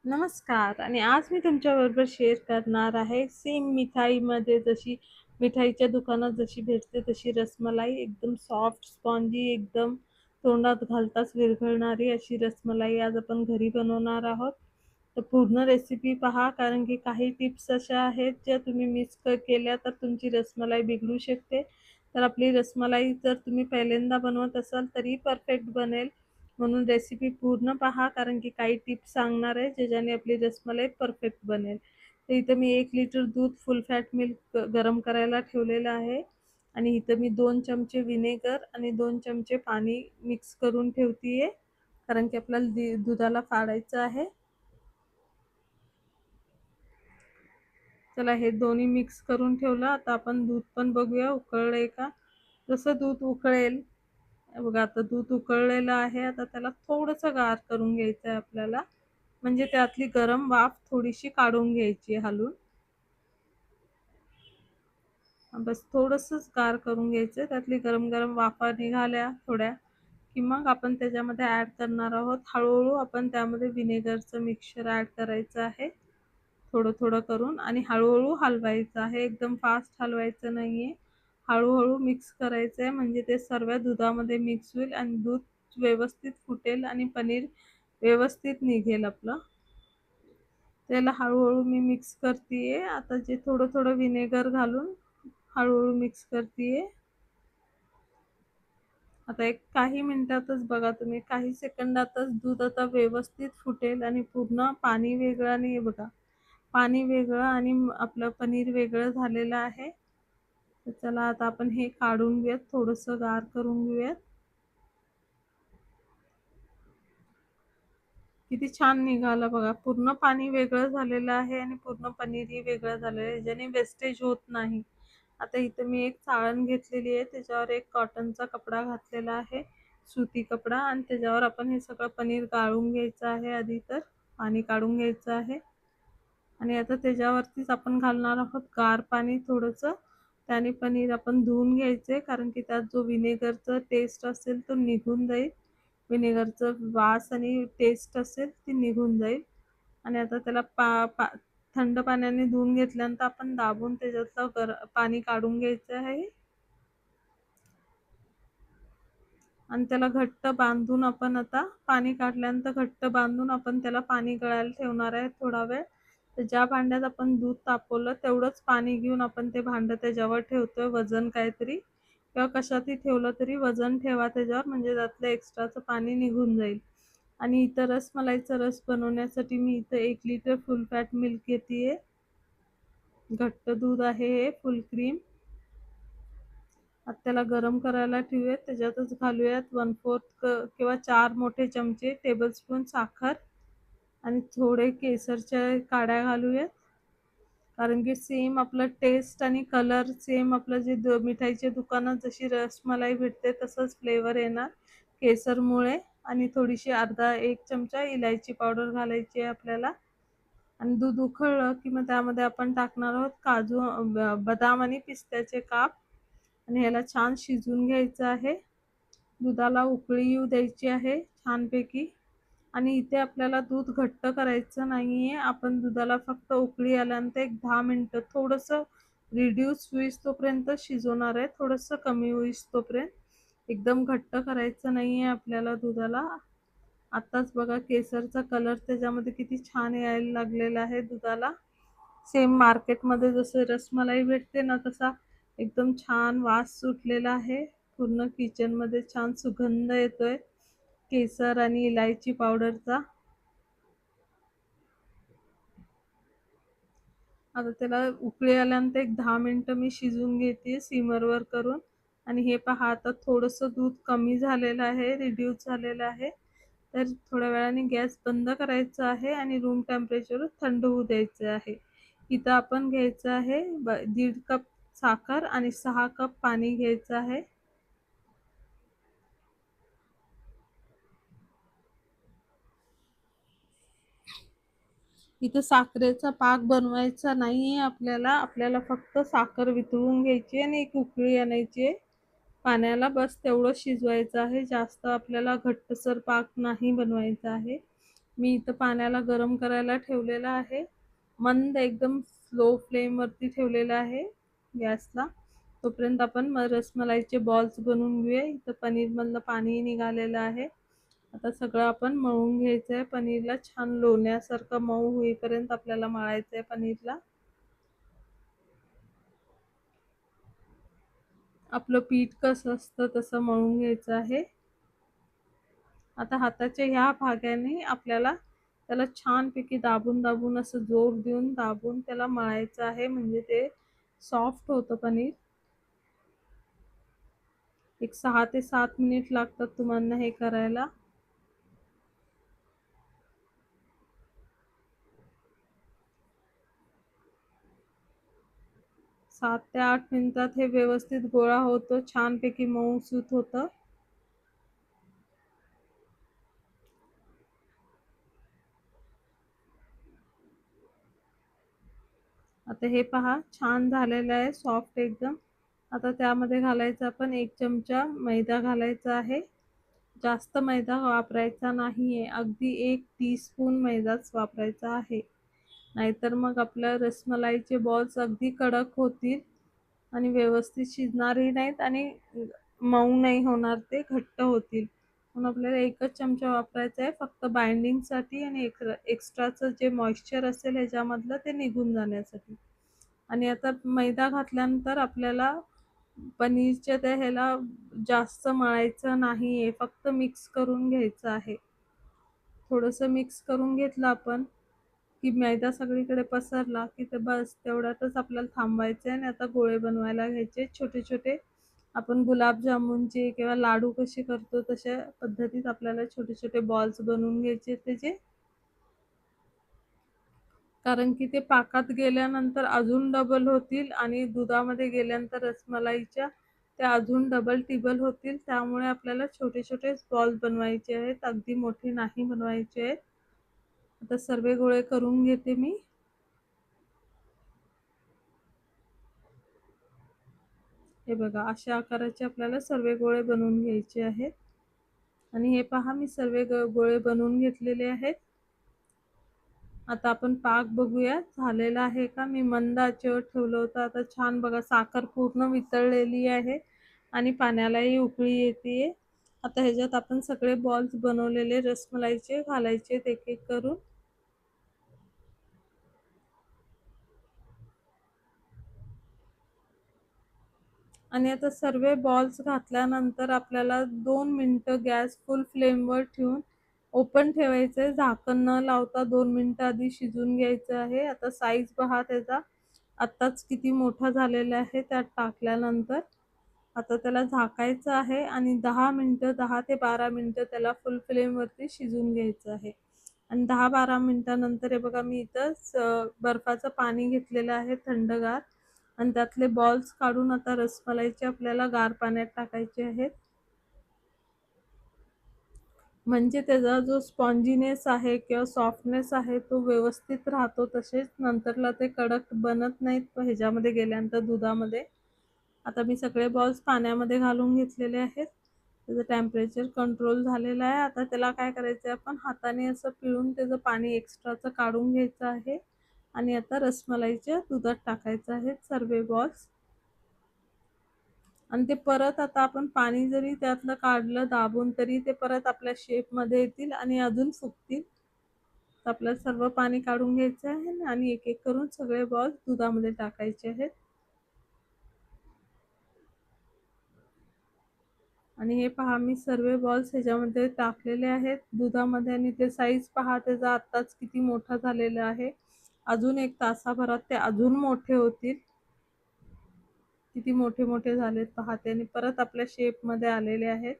नमस्कार आणि आज मी तुमच्याबरोबर शेअर करणार आहे सेम मिठाईमध्ये जशी मिठाईच्या दुकानात जशी भेटते तशी रसमलाई एकदम सॉफ्ट स्पॉन्जी एकदम तोंडात घालताच विरघळणारी अशी रसमलाई आज आपण घरी बनवणार आहोत. तर पूर्ण रेसिपी पहा कारण की काही टिप्स अशा आहेत ज्या तुम्ही मिस केल्या तर तुमची रसमलाई बिघडू शकते. तर आपली रसमलाई जर तुम्ही पहिल्यांदा बनवत असाल तरी परफेक्ट बनेल. म्हणून रेसिपी पूर्ण पहा कारण की काही टिप्स सांगणार आहे ज्याच्याने आपली रसमलाई परफेक्ट बनेल. तर इथं मी 1 लिटर दूध फुल फॅट मिल्क गरम करायला ठेवलेलं आहे आणि इथं मी 2 चमचे विनेगर आणि 2 चमचे पाणी मिक्स करून ठेवतीये कारण की आपल्याला दुधाला फाडायचं आहे. चला हे दोन्ही मिक्स करून ठेवलं. आता आपण दूध पण बघूया उकळलंय का. जसं दूध उकळेल, बघा आता दूध उकळलेलं आहे. आता त्याला थोडंसं गार करून घ्यायचं आहे आपल्याला, म्हणजे त्यातली गरम वाफ थोडीशी काढून घ्यायची हलवून. बस थोडंसंच गार करून घ्यायचं. त्यातली गरम गरम वाफा निघाल्या थोड्या की मग आपण त्याच्यामध्ये ॲड करणार आहोत. हळूहळू आपण त्यामध्ये विनेगरचं मिक्सचर ॲड करायचं आहे, थोडं थोडं करून, आणि हळूहळू हलवायचं आहे. एकदम फास्ट हलवायचं नाहीये, हळूहळू मिक्स करायचं आहे म्हणजे ते सर्व दुधामध्ये मिक्स होईल आणि दूध व्यवस्थित फुटेल आणि पनीर व्यवस्थित निघेल आपलं. त्याला हळूहळू मी मिक्स करतीये. आता जे थोडं थोडं विनेगर घालून हळूहळू मिक्स करतीये. आता एक काही मिनिटातच बघा तुम्ही, काही सेकंदातच दूध आता व्यवस्थित फुटेल आणि पूर्ण पाणी वेगळं आणि हे बघा पाणी वेगळं आणि आपलं पनीर वेगळं झालेलं आहे. तर चला आता आपण हे काढून घेऊयात, थोडंसं गार करून घेऊयात. किती छान निघालं बघा, पूर्ण पाणी वेगळं झालेलं आहे आणि पूर्ण पनीरही वेगळं झालेलं आहे, ज्याने वेस्टेज होत नाही. आता इथं मी एक चाळण घेतलेली आहे, त्याच्यावर एक कॉटनचा कपडा घातलेला आहे, सुती कपडा, आणि त्याच्यावर आपण हे सगळं पनीर गाळून घ्यायचं आहे. आधी तर पाणी काढून घ्यायचं आहे आणि आता त्याच्यावरतीच आपण घालणार आहोत गार पाणी थोडंसं. त्याने पनीर आपण धुवून घ्यायचे कारण की त्यात जो विनेगरचा टेस्ट असेल तो निघून जाईल, विनेगरचं वास आणि टेस्ट असेल ती निघून जाईल. आणि आता त्याला थंड पाण्याने धुवून घेतल्यानंतर आपण दाबून त्याच्यातलं पाणी काढून घ्यायचं आहे आणि त्याला घट्ट बांधून आपण आता पाणी काढल्यानंतर घट्ट बांधून आपण त्याला पाणी गळायला ठेवणार आहे थोडा वेळ. तर ज्या भांड्यात आपण दूध तापवलं तेवढंच पाणी घेऊन आपण ते भांडं त्याच्यावर ठेवतोय. वजन काहीतरी किंवा कशातही ठेवलं तरी वजन ठेवा त्याच्यावर, म्हणजे त्यातलं एक्स्ट्राचं पाणी निघून जाईल. आणि इथं रसमलाईचा रस बनवण्यासाठी मी इथं 1 लिटर फुल फॅट मिल्क घेतेय. घट्ट दूध आहे हे, फुल क्रीम. आता त्याला गरम करायला ठेवूयात. त्याच्यातच घालूयात 1/4 किंवा 4 मोठे चमचे टेबलस्पून साखर आणि थोडे केसरच्या काड्या घालूयात कारण की सेम आपलं टेस्ट आणि कलर सेम आपलं जे मिठाईच्या दुकानात जशी रसमलाई भेटते तसंच फ्लेवर येणार केसरमुळे. आणि थोडीशी अर्धा 1 चमचा इलायची पावडर घालायची आहे आपल्याला. आणि दूध उकळलं की मग त्यामध्ये आपण टाकणार आहोत काजू, बदाम आणि पिस्त्याचे काप आणि ह्याला छान शिजवून घ्यायचं आहे. दुधाला उकळी येऊ द्यायची आहे छानपैकी. आणि इथे आपल्याला दूध घट्ट करायचं नाहीये, आपण दुधाला फक्त उकळी आल्यानंतर एक 10 मिनिटं थोडंसं रिड्यूस होईस तोपर्यंत शिजवणार आहे, थोडंसं कमी होईस तोपर्यंत. एकदम घट्ट करायचं नाहीये आपल्याला दुधाला. आताच बघा केसरचा कलर त्याच्यामध्ये किती छान यायला लागलेला आहे दुधाला. सेम मार्केटमध्ये जसं रसमलाई भेटते ना तसा एकदम छान वास सुटलेला आहे. पूर्ण किचनमध्ये छान सुगंध येतोय केसर आणि इलायची पावडरचा. आता त्याला उकळी आल्यानंतर एक 10 मिनिटं मी शिजवून घेते सिमरवर करून. आणि हे पहा आता थोडंसं दूध कमी झालेलं आहे, रिड्यूस झालेलं आहे. तर थोड्या वेळाने गॅस बंद करायचा आहे आणि रूम टेम्परेचरवर थंड होऊ द्यायचं आहे. इथं आपण घ्यायचं आहे 1.5 कप साखर आणि 6 कप पाणी घ्यायचं आहे. इथं साखरेचा पाक बनवायचा नाहीये आपल्याला, आपल्याला फक्त साखर वितळून घ्यायची आणि एक उकळी आणायची आहे पाण्याला, बस तेवढं शिजवायचं आहे. जास्त आपल्याला घट्टसर पाक नाही बनवायचा आहे. मी इथं पाण्याला गरम करायला ठेवलेलं आहे. मंद एकदम स्लो फ्लेमवरती ठेवलेलं आहे गॅसला. तोपर्यंत आपण रसमलाईचे बॉल्स बनवून घेऊया. इथं पनीरमधलं पाणी निघालेलं आहे. आता सगळं आपण मळून घ्यायचं आहे. पनीरला छान लोण्यासारखं मऊ होईपर्यंत आपल्याला मळायचं आहे पनीरला. आपलं पीठ कसं असतं तसं मळून घ्यायचं आहे. आता हाताच्या ह्या भागाने आपल्याला त्याला छानपैकी दाबून दाबून असं जोर देऊन दाबून त्याला मळायचं आहे, म्हणजे ते सॉफ्ट होतं पनीर. एक 6 ते 7 मिनिट लागतात तुम्हाला हे करायला. 7 ते 8 मिनिटात हे व्यवस्थित गोळा होतो, छानपैकी मऊसूत होतं. आता हे पहा छान झालेलं आहे, सॉफ्ट एकदम. आता त्यामध्ये घालायचं आपण 1 चमचा मैदा घालायचा आहे. जास्त मैदा वापरायचा नाहीये, अगदी 1 टीस्पून मैदाच वापरायचा आहे. नाहीतर मग आपल्या रसमलाईचे बॉल्स अगदी कडक होतील आणि व्यवस्थित शिजणारही नाहीत आणि मऊ नाही होणार, ते घट्ट होतील. म्हणून आपल्याला 1च चमचा वापरायचा आहे फक्त बाइंडिंगसाठी आणि एक्स्ट्राचं जे मॉइश्चर असेल ह्याच्यामधलं ते निघून जाण्यासाठी. आणि आता मैदा घातल्यानंतर आपल्याला पनीरच्या त्या ह्याला जास्त मळायचं नाहीये, फक्त मिक्स करून घ्यायचं आहे. थोडंसं मिक्स करून घेतलं आपण की मैदा सगळीकडे पसरला की ते बस तेवढ्यातच आपल्याला थांबायचं आहे. आणि आता गोळे बनवायला घ्यायचे छोटे छोटे. आपण गुलाबजामुनचे किंवा लाडू कसे करतो तशा पद्धतीत आपल्याला छोटे छोटे बॉल्स बनवून घ्यायचे त्याचे. कारण की ते पाकात गेल्यानंतर अजून डबल होतील आणि दुधामध्ये गेल्यानंतर रसमलाईच्या ते अजून डबल टिबल होतील. त्यामुळे आपल्याला छोटे छोटे बॉल्स बनवायचे आहेत, अगदी मोठे नाही बनवायचे आहेत. आता सर्व गोळे करून घेते मी. हे बघा अशा आकाराचे आपल्याला सर्व गोळे बनवून घ्यायचे आहेत. आणि हे पहा मी सर्व गोळे बनवून घेतलेले आहेत. आता आपण पाक बघूया झालेला आहे का. मी मंद आचेवर ठेवलं होतं. आता छान बघा साखर पूर्ण वितळलेली आहे आणि पाण्यालाही उकळी येते. आता ह्याच्यात आपण सगळे बॉल्स बनवलेले रसमलाईचे घालायचे एक एक करून. आणि आता सर्व बॉल्स घातल्यानंतर आपल्याला 2 मिनिटं गॅस फुल फ्लेमवर ठेवून ओपन ठेवायचं आहे. झाकण न लावता 2 मिनिटं आधी शिजून घ्यायचं आहे. आता साईज पहा त्याचा आत्ताच किती मोठा झालेला आहे त्यात टाकल्यानंतर. आता त्याला झाकायचं आहे आणि 10 मिनिटं 10 ते 12 मिनिटं त्याला फुल फ्लेमवरती शिजून घ्यायचं आहे. आणि 10-12 मिनिटानंतर हे बघा मी इथं बर्फाचं पाणी घेतलेलं आहे थंडगार आणि त्यातले बॉल्स काढून आता रसमलाईचे आपल्याला गार पाण्यात टाकायचे आहेत. म्हणजे त्याचा जो स्पॉन्जीनेस आहे किंवा सॉफ्टनेस आहे तो व्यवस्थित राहतो. तसेच नंतरला ते कडक बनत नाहीत ह्याच्यामध्ये गेल्यानंतर दुधामध्ये. आता मी सगळे बॉल्स पाण्यामध्ये घालून घेतलेले आहेत. त्याचं टेम्परेचर कंट्रोल झालेलं आहे. आता त्याला काय करायचं आहे आपण हाताने असं पिळून त्याचं पाणी एक्स्ट्राचं काढून घ्यायचं आहे आणि आता रसमलाईच्या दुधात टाकायचं आहे सर्व बॉल्स. आणि ते परत आता आपण पाणी जरी त्यातलं काढलं दाबून तरी ते परत आपल्या शेपमध्ये येतील आणि अजून फुगतील. आपल्याला सर्व पाणी काढून घ्यायचं आहे आणि एक एक करून सगळे बॉल्स दुधामध्ये टाकायचे आहेत. आणि हे पहा मी सर्व बॉल्स ह्याच्यामध्ये टाकलेले आहेत दुधामध्ये. आणि ते साईज पहा त्याचा आत्ताच किती मोठा झालेला आहे. अजून 1 तासाभरात ते अजून मोठे होतील. किती मोठे मोठे झालेत पहा ते आणि परत आपल्या शेपमध्ये आलेले आहेत.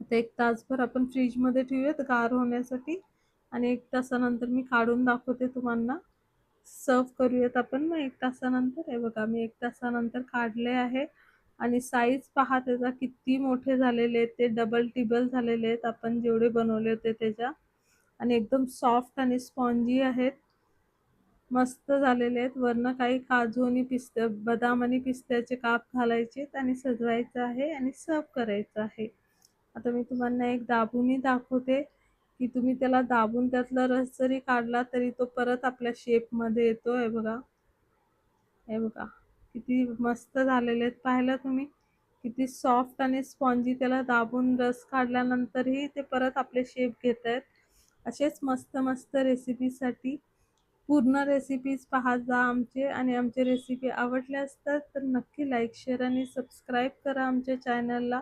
आता 1 तासभर आपण फ्रीजमध्ये ठेवूयात गार होण्यासाठी आणि 1 तासानंतर मी काढून दाखवते तुम्हाला. सर्व करूयात आपण मग 1 तासानंतर. हे बघा मी 1 तासानंतर काढले आहे आणि साईज पहा त्याचा किती मोठे झालेले आहेत. ते डबल टिबल झालेले आहेत आपण जेवढे बनवले होते त्याच्या. आणि एकदम सॉफ्ट आणि स्पॉन्जी आहेत, मस्त झालेले आहेत. वरनं काही काजू आणि बदाम आणि पिस्त्याचे काप घालायचे आणि सजवायचं आहे आणि सर्व करायचं आहे. आता मी तुम्हाला एक दाबूनही दाखवते. की तुम्ही त्याला दाबून त्यातला रस जरी काढला तरी तो परत आपल्या शेपमध्ये येतो. हे बघा, हे बघा किती मस्त झालेले आहेत. पाहिलं तुम्ही किती सॉफ्ट आणि स्पॉन्जी, त्याला दाबून रस काढल्यानंतरही ते परत आपले शेप घेत आहेत. असेच मस्त मस्त रेसिपीसाठी पूर्ण रेसिपीज पाहत जा आमचे, आणि आमचे रेसिपी आवडल्या असतात तर नक्की लाईक, शेअर आणि सबस्क्राईब करा आमच्या चॅनलला.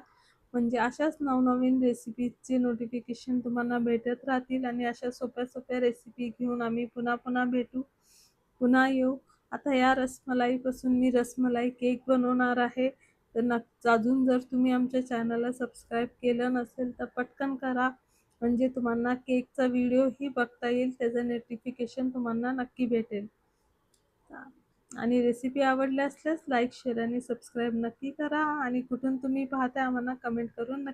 म्हणजे अशाच नवनवीन रेसिपीजचे नोटिफिकेशन तुम्हाला भेटत राहतील, आणि अशा सोप्या सोप्या रेसिपी घेऊन आम्ही पुन्हा पुन्हा भेटू, पुन्हा येऊ. आता या रसमलाईपासून मी रसमलाई केक बनवणार आहे. तर अजून जर तुम्ही आमच्या चॅनलला सबस्क्राईब केलं नसेल तर पटकन करा, म्हणजे तुम्हाला केकचा व्हिडिओही बघता येईल, त्याचं नोटिफिकेशन तुम्हाला नक्की भेटेल. आणि रेसिपी आवडली असल्यास लाईक, शेअर आणि सबस्क्राईब नक्की करा, आणि कुठून तुम्ही पाहता आम्हाला कमेंट करून नक्की